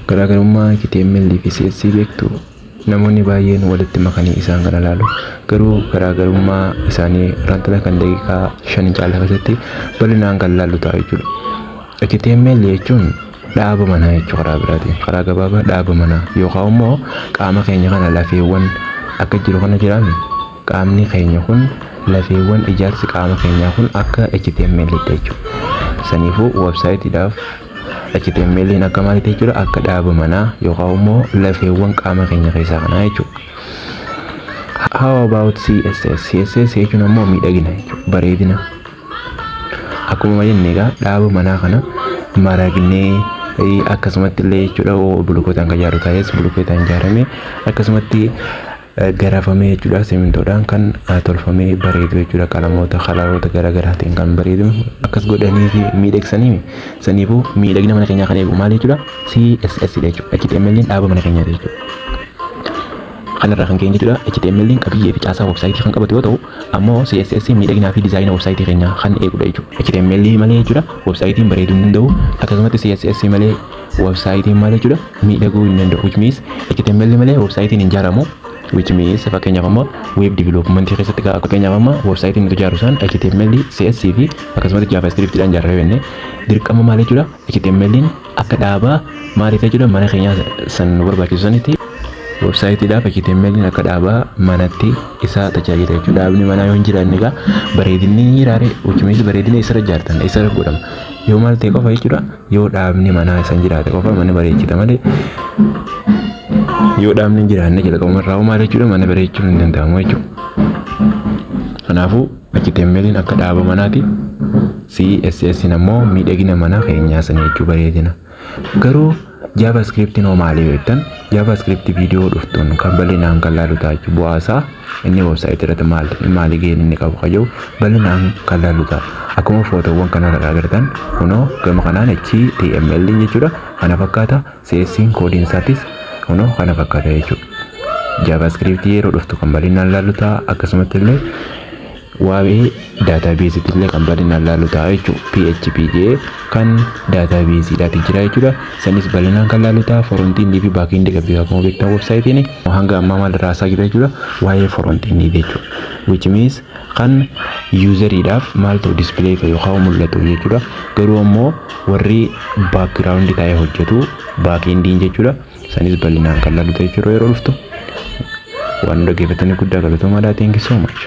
garaagarummaa HTML fi CSS beektu namoonni baay'een walitti makanii isaan kana laalu garuu garaagarummaa isaanii rantala kan daqiiqaa 5 caalaa keessatti bal'inaan kan laallu ta'a jechuudha. HTML jechuun dhaaba manaa jechuu karaa biraatiin karaa gabaabaa dhaaba manaa yookaan immoo qaama keenya kana lafeewwan akka jiru kana jiraame qaamni keenya kun lafeewwan ijaarsi qaama keenyaa kun akka HTML jechuudha. Saniifuu websaayitiidhaaf HTML akka maalitti jechuudha akka dhaaba manaa yookaan immoo lafeewwan qaama keenya keessaa kanaa jechuudha. How about CSS? CSS jechuun immoo miidhagina jechuudha bareedina. Akkuma jenne egaa dhaaba manaa kana maragnee akkasumatti illee jechuudha bulukootaan kan ijaaru ta'es bulukootaan ijaarame akkasumatti garafamee jechuudha simintoodhaan kan tolfamee bareedu jechuudha qalamoota kalaroota garaagaraatiin kan bareedu akkas godhanii fi miidhagsanii saniifuu miidhagina mana keenyaa kan eegu maal jechuudha CSS jechuudha. HTML dhaaba mana keenyaa jechuudha. Kanarraa kan keenya jechuudha HTML qabiyyee fi caasaa websaayitii kan qabatu yoo ta'u ammoo CSS miidhaginaa fi diizaayina websaayitii keenyaa kan eegudha jechuudha. HTML malee jechuudha websaayitiin bareeduu hin danda'u akkasumatti CSS malee websaayitiin malee jechuudha miidhaguu hin danda'u which means HTML malee websaayitiin hin ijaaramu which means fakkeenyaaf amma web development keessatti fakkeenyaaf amma websaayitiin nuti ijaaru san HTML CSS fi akkasumatti JavaScript dhaan ijaarree jenne dirqama maal jechuudha HTML akka dhaabaa maaliif jechuudha mana keenyaa san barbaachisu sanitti websaayitiidhaaf HTML akka dhaabaa manatti isa tajaajila jechuudha. Dhaabni manaa yoo hin jiraanne egaa bareedinni jiraare which means bareedina isa ijaartan isa godhama yoo maal ta'e qofa jechuudha yoo dhaabni manaa isa jiraate qofa mana bareechita malee yoo dhaabni hin jiraanne jalqabuma irraa maal jechuudha mana bareechuun hin danda'amu jechuudha. Kanaafuu HTML akka dhaaba manaati CSS ammoo miidhagina mana keenyaa sana jechuu bareedina. Garuu JavaScript noo maali jettan JavaScript viidiyoo dhuftuun kan bal'inaan kan laalu ta'a jechuudha. Bu'aasaa inni websaayitii irratti maali ga'een inni qabu qayyoo bal'inaan kan laalu ta'a. Akkuma footoowwan kanarraa agartan kunoo gama kanaan HTML jechuudha kana fakkaata CSS koodiin isaatis kunoo kana fakkaata jechuudha. JavaScript yeroo dhuftu kan bal'inaan laalu ta'a akkasumatti illee waa'ee database illee kan bal'inaan laalu ta'a jechuudha. PHP kan database dhaati jira jechuudha. Sanis bal'inaan kan laalu ta'a frontiin fi backing qabdi akkuma beektan websaayitiin hanga ammaa maal irraa isaa jira jechuudha waa'ee frontiin jechuudha. Which means kan useriidhaaf maal ta'u display ta'u yookaan mul'atu jechuudha. Garuu ammoo warri background ta'ee hojjetu backing jechuudha. Sanis bal'inaan kan laalu ta'a jechuudha yeroo dhuftu. Waan dhaggeeffatanii guddaa galatoomaa. Thank you so much.